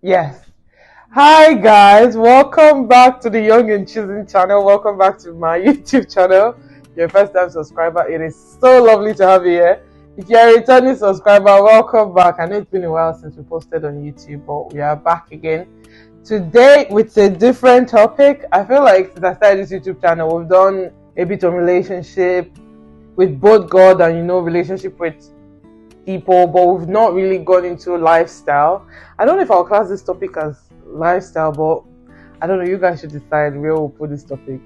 Yes. Hi guys, welcome back to the Young and Choosing channel. Welcome back to my YouTube channel. Your first time subscriber, it is so lovely to have you here. If you're a returning subscriber, welcome back. I know it's been a while since we posted on YouTube, but we are back again today with a different topic. I feel like since I started this YouTube channel, we've done a bit of relationship with both God and relationship with people, but we've not really gone into lifestyle. I don't know if I'll class this topic as lifestyle, but I don't know, you guys should decide where we'll put this topic.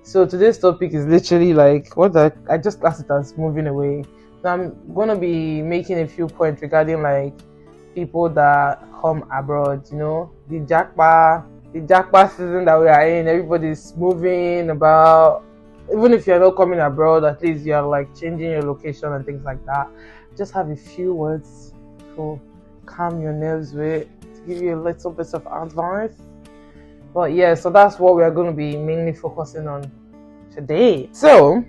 So today's topic is literally like I just class it as moving away. So I'm gonna be making a few points regarding like people that come abroad, the japa season that we are in. Everybody's moving about. Even if you're not coming abroad, at least you're like changing your location and things like that. Just have a few words to calm your nerves with, to give you a little bit of advice. But yeah, so that's what we are going to be mainly focusing on today. So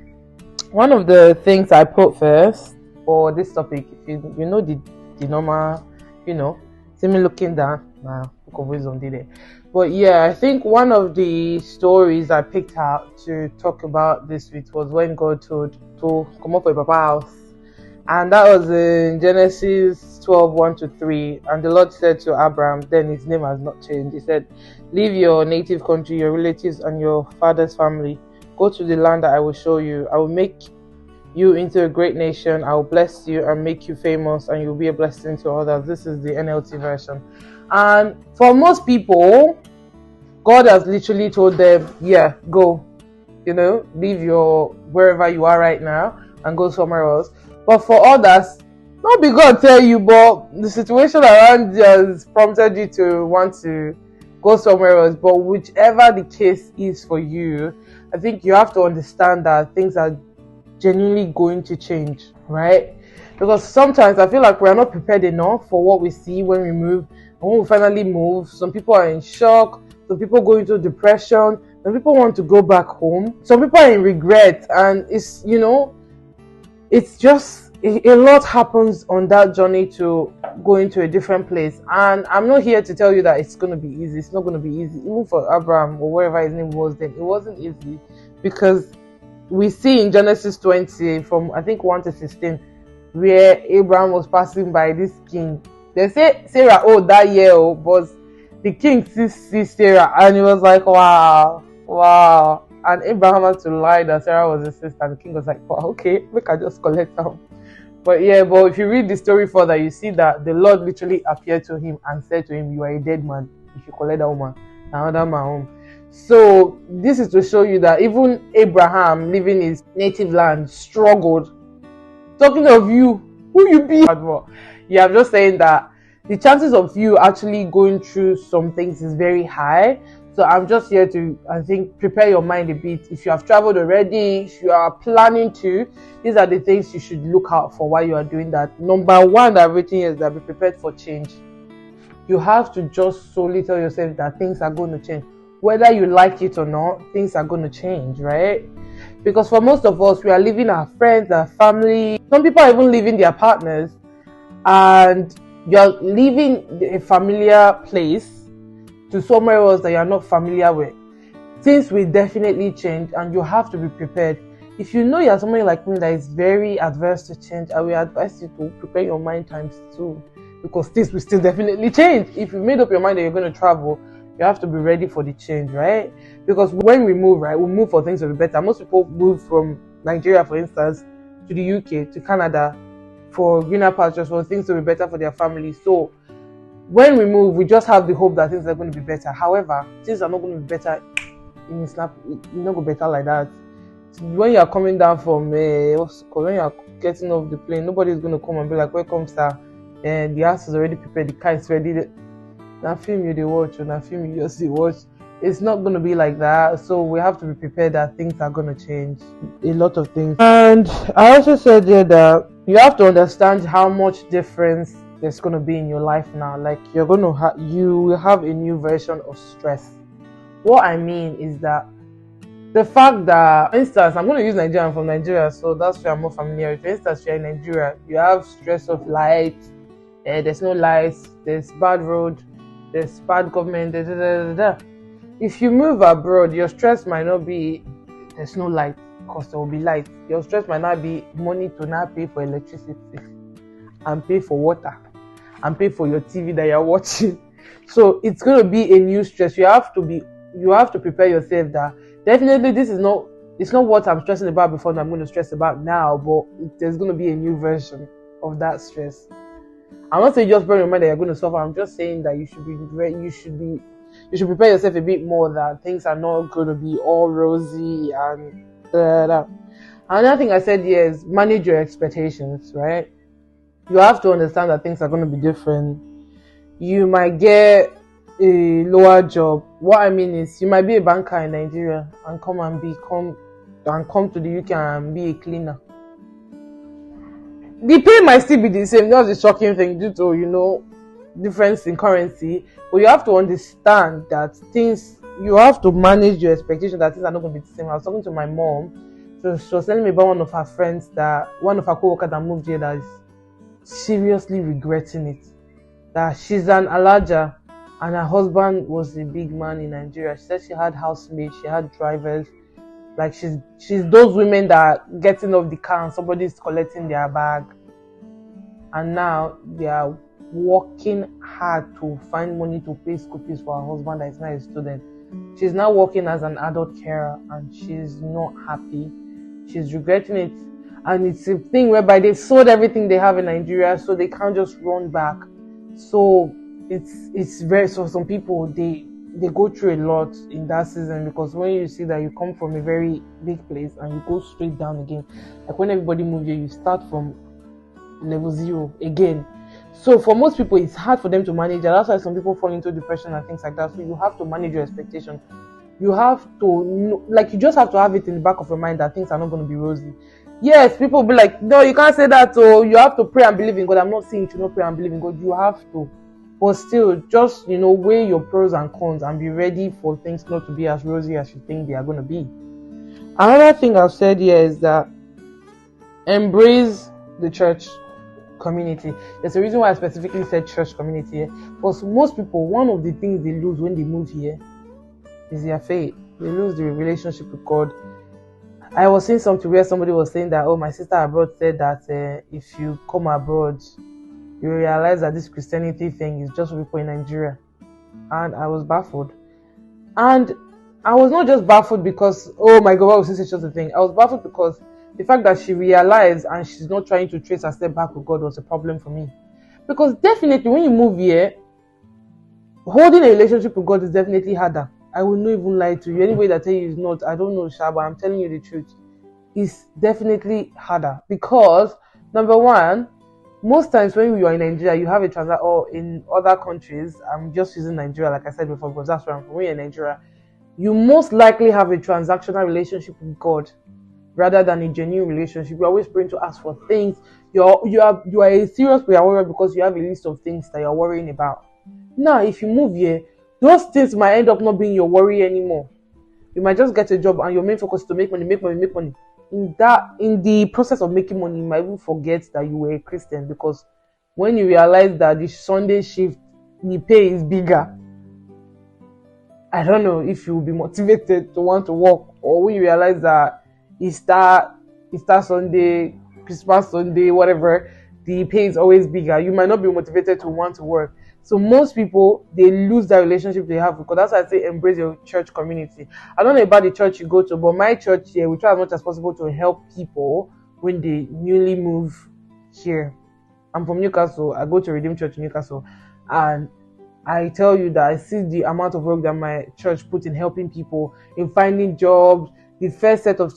one of the things I put first for this topic, if you know the normal, see me looking down, book of wisdom did it. But yeah, I think one of the stories I picked out to talk about this week was when God told to come up with Papa house. And that was in Genesis 12:1-3. And the Lord said to Abraham, then his name has not changed. He said, leave your native country, your relatives, and your father's family. Go to the land that I will show you. I will make you into a great nation. I will bless you and make you famous, and you'll be a blessing to others. This is the NLT version. And for most people, God has literally told them, yeah, go. Leave your wherever you are right now and go somewhere else. But for others, not be God tell you, but the situation around you has prompted you to want to go somewhere else. But whichever the case is for you, I think you have to understand that things are genuinely going to change, right? Because sometimes I feel like we're not prepared enough for what we see when we move. And when we finally move, some people are in shock, some people go into depression, some people want to go back home, some people are in regret, and it's just a lot happens on that journey to go into a different place. And I'm not here to tell you that it's going to be easy. It's not going to be easy. Even for Abraham or whatever his name was then, it wasn't easy, because we see in Genesis 20 from I think 1-16 where Abraham was passing by this king. They say Sarah that year, but the king sees Sarah and he was like, wow. And Abraham had to lie that Sarah was his sister, and the king was like, wow, okay, we can just collect them. But if you read the story further, you see that the Lord literally appeared to him and said to him, you are a dead man if you collect that woman, another man home. So this is to show you that even Abraham, living his native land, struggled. Talking of you, who you be? Yeah, I'm just saying that the chances of you actually going through some things is very high. So I'm just here to, I think, prepare your mind a bit. If you have traveled already, if you are planning to, these are the things you should look out for while you are doing that. Number one, that everything is that be prepared for change. You have to just solely tell yourself that things are going to change. Whether you like it or not, things are going to change, right? Because for most of us, we are leaving our friends, our family. Some people are even leaving their partners, and you're leaving a familiar place to somewhere else that you're not familiar with. Things will definitely change, and you have to be prepared. If you know you're somebody like me that is very adverse to change, I will advise you to prepare your mind times 2, because things will still definitely change. If you made up your mind that you're going to travel, you have to be ready for the change, right? Because when we move, right, we move for things to be better. Most people move from Nigeria, for instance, to the UK, to Canada for greener pastures, for things to be better for their family. So when we move, we just have the hope that things are going to be better. However, things are not going to be better in snap. It's not going to be better like that. When you are coming down from when you are getting off the plane, nobody is going to come and be like, welcome sir, and the house is already prepared, the car is ready. Now film you the watch, or now film you just the watch. It's not going to be like that. So we have to be prepared that things are going to change, a lot of things. And I also said there that you have to understand how much difference there's going to be in your life now. Like you will have a new version of stress. What I mean is that the fact that, for instance, I'm going to use Nigeria. I'm from Nigeria, so that's where I'm more familiar with. For instance, you're in Nigeria, you have stress of light, there's no lights, there's bad road, there's bad government, da, da, da, da, da. If you move abroad, your stress might not be there's no light, because there will be light. Your stress might not be money to not pay for electricity and pay for water and pay for your TV that you're watching. So it's going to be a new stress. You have to prepare yourself that definitely this is not it's not what I'm stressing about before that I'm going to stress about now, but there's going to be a new version of that stress. I'm not saying just bear in mind that you're going to suffer. I'm just saying that you should prepare yourself a bit more that things are not going to be all rosy and Another thing I said here is manage your expectations, right? You have to understand that things are going to be different. You might get a lower job. What I mean is, you might be a banker in Nigeria and come to the UK and be a cleaner. The pay might still be the same. That's the shocking thing due to difference in currency. But you have to understand that you have to manage your expectation that things are not going to be the same. I was talking to my mom. So she was telling me about one of her friends one of her co-workers that moved here that is seriously regretting it. That she's an Alaja and her husband was a big man in Nigeria. She said she had housemates, she had drivers. Like she's those women that are getting off the car and somebody's collecting their bag. And now they are working hard to find money to pay school fees for her husband that is not a student. She's now working as an adult carer and she's not happy. She's regretting it. And it's a thing whereby they sold everything they have in Nigeria, so they can't just run back. So it's very, so some people they go through a lot in that season, because when you see that you come from a very big place and you go straight down again, like when everybody moves here, you start from level 0 again. So for most people, it's hard for them to manage, and that's why some people fall into depression and things like that. So you have to manage your expectation. You have to you just have to have it in the back of your mind that things are not going to be rosy. Yes, people will be like, no, you can't say that. So you have to pray and believe in God. I'm not saying you should not pray and believe in God. You have to. But still, just, weigh your pros and cons and be ready for things not to be as rosy as you think they are going to be. Another thing I've said here is that embrace the church community. There's a reason why I specifically said church community here. Because most people, one of the things they lose when they move here is their faith. They lose the relationship with God. I was seeing something where somebody was saying that, my sister abroad said that if you come abroad, you realize that this Christianity thing is just for people in Nigeria. And I was baffled. And I was not just baffled because, oh my God, why was this such a thing? I was baffled because the fact that she realized and she's not trying to trace her step back with God was a problem for me. Because definitely when you move here, holding a relationship with God is definitely harder. I will not even lie to you. Anybody that tell you it's not, I don't know, Sha, but I'm telling you the truth. It's definitely harder because, number one, most times when you are in Nigeria, you have a transaction, or in other countries, I'm just using Nigeria like I said before because that's where I'm from. When you're in Nigeria, you most likely have a transactional relationship with God rather than a genuine relationship. You're always praying to ask for things. You are a serious prayer warrior because you have a list of things that you're worrying about. Now, if you move here, those things might end up not being your worry anymore. You might just get a job and your main focus is to make money. In the process of making money, you might even forget that you were a Christian, because when you realize that the Sunday shift, the pay is bigger, I don't know if you will be motivated to want to work, or when you realize that Easter Sunday, Christmas Sunday, whatever, the pay is always bigger, you might not be motivated to want to work. So most people, they lose that relationship they have with God. That's why I say embrace your church community. I don't know about the church you go to, but my church here, we try as much as possible to help people when they newly move here. I'm from Newcastle. I go to Redeemed Church in Newcastle, and I tell you that I see the amount of work that my church put in helping people, in finding jobs. The first set of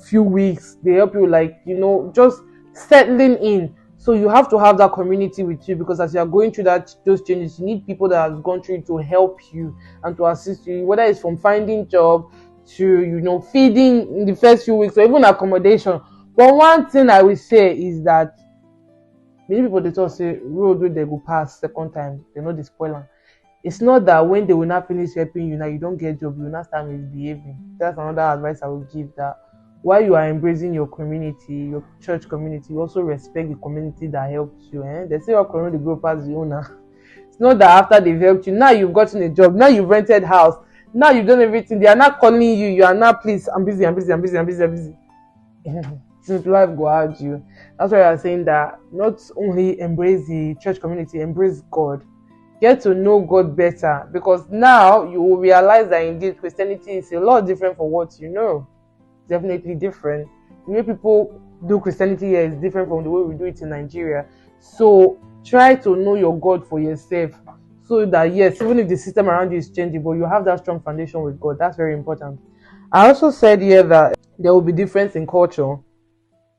few weeks, they help you just settling in. So you have to have that community with you, because as you are going through those changes, you need people that have gone through it to help you and to assist you, whether it's from finding job to feeding in the first few weeks or even accommodation. But one thing I will say is that many people, they talk say road where they go pass second time, they know the spoiler. It's not that when they will not finish helping you now, you don't get job, you will not start misbehaving. That's another advice I will give, that while you are embracing your community, your church community, you also respect the community that helped you. They say, "How can the grow past the owner?" It's not that after they've helped you, now you've gotten a job, now you've rented house, now you've done everything, they are not calling you, you are not, please, I'm busy, I'm busy, I'm busy, I'm busy, I'm busy. Since life go hard you. That's why I'm saying that not only embrace the church community, embrace God. Get to know God better, because now you will realize that indeed Christianity is a lot different from what you know. Definitely different. The way people do Christianity here is different from the way we do it in Nigeria. So try to know your God for yourself, so that yes, even if the system around you is changing, but you have that strong foundation with God. That's very important. I also said here that there will be difference in culture,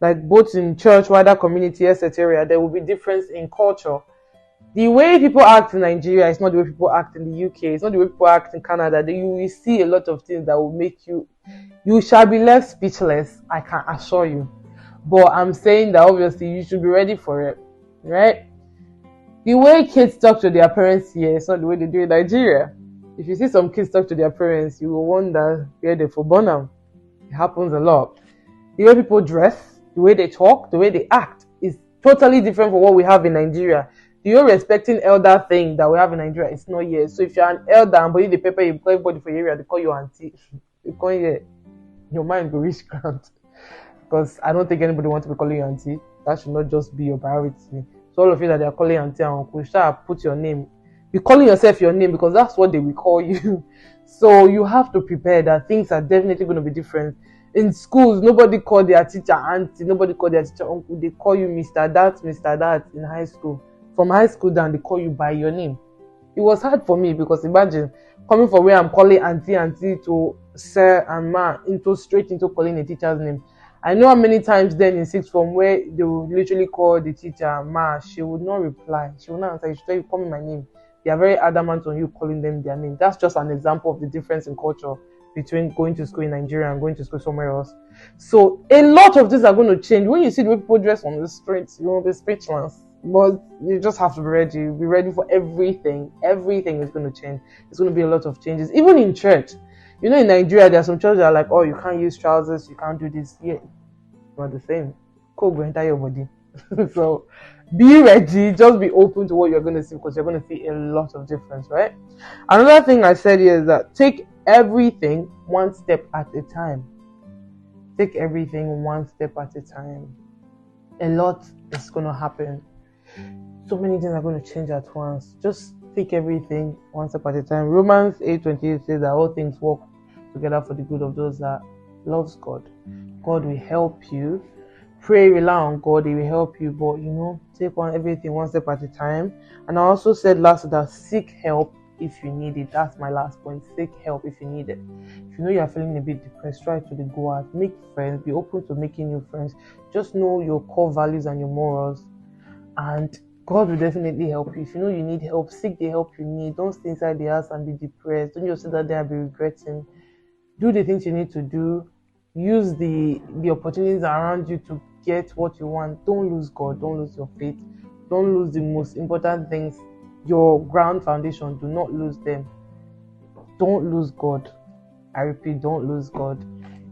like both in church, wider community, etc. There will be difference in culture. The way people act in Nigeria is not the way people act in the UK. It's not the way people act in Canada. You will see a lot of things that will make you shall be left speechless, I can assure you. But I'm saying that obviously you should be ready for it, right? The way kids talk to their parents here is not the way they do in Nigeria. If you see some kids talk to their parents, you will wonder where they're for born now. It happens a lot. The way people dress, the way they talk, the way they act is totally different from what we have in Nigeria. The whole respecting elder thing that we have in Nigeria is not here. So if you're an elder and body the paper, you call everybody for your area, they call you auntie. You call here, your mind will reach ground. Because I don't think anybody wants to be calling you auntie. That should not just be your priority. So all of you that they are calling auntie and uncle, start put your name. Be calling yourself your name, because that's what they will call you. So you have to prepare that things are definitely going to be different. In schools, nobody call their teacher auntie, nobody call their teacher uncle. They call you Mr. That in high school. From high school down, they call you by your name. It was hard for me, because imagine coming from where I'm calling auntie to sir and ma straight into calling a teacher's name. I know how many times then in sixth form where they would literally call the teacher ma, she would not reply. She would not answer. She would tell you, call me my name. They are very adamant on you calling them their name. That's just an example of the difference in culture between going to school in Nigeria and going to school somewhere else. So a lot of things are going to change. When you see the way people dress on the streets, you will be speechless. But you just have to be ready. Be ready for everything. Everything is going to change. There's going to be a lot of changes. Even in church. You know, in Nigeria, there are some churches that are like, oh, you can't use trousers, you can't do this. Yeah, it's not the same. Cold go enter your body. So be ready. Just be open to what you're going to see, because you're going to see a lot of difference, right? Another thing I said here is that take everything one step at a time. Take everything one step at a time. A lot is going to happen. So many things are going to change at once. Just take everything one step at a time. Romans 8:28 says that all things work together for the good of those that loves God. God will help you. Pray, rely on God, He will help you. But take everything one step at a time. And I also said last that seek help if you need it. That's my last point. Seek help if you need it. If you know you are feeling a bit depressed, try to go out, make friends, be open to making new friends. Just know your core values and your morals, and God will definitely help you. If you know you need help, seek the help you need. Don't stay inside the house and be depressed. Don't just sit there and be regretting. Do the things you need to do. Use the opportunities around you to get what you want. Don't lose God. Don't lose your faith. Don't lose the most important things, your ground foundation. Do not lose them. Don't lose God. I repeat, don't lose God.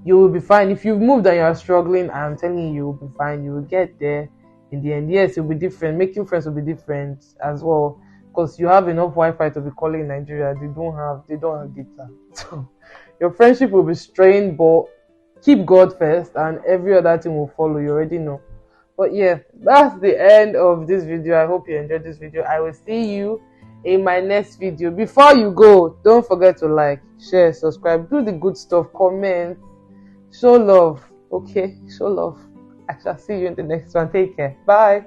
You will be fine. If you've moved and you are struggling, I'm telling you, you will be fine. You will get there. In the end, yes, it will be different. Making friends will be different as well, because you have enough Wi-Fi to be calling in Nigeria. They don't have data. So your friendship will be strained, but keep God first, and every other thing will follow. You already know. But yeah, that's the end of this video. I hope you enjoyed this video. I will see you in my next video. Before you go, don't forget to like, share, subscribe, do the good stuff, comment, show love. Okay, show love. I shall see you in the next one. Take care. Bye.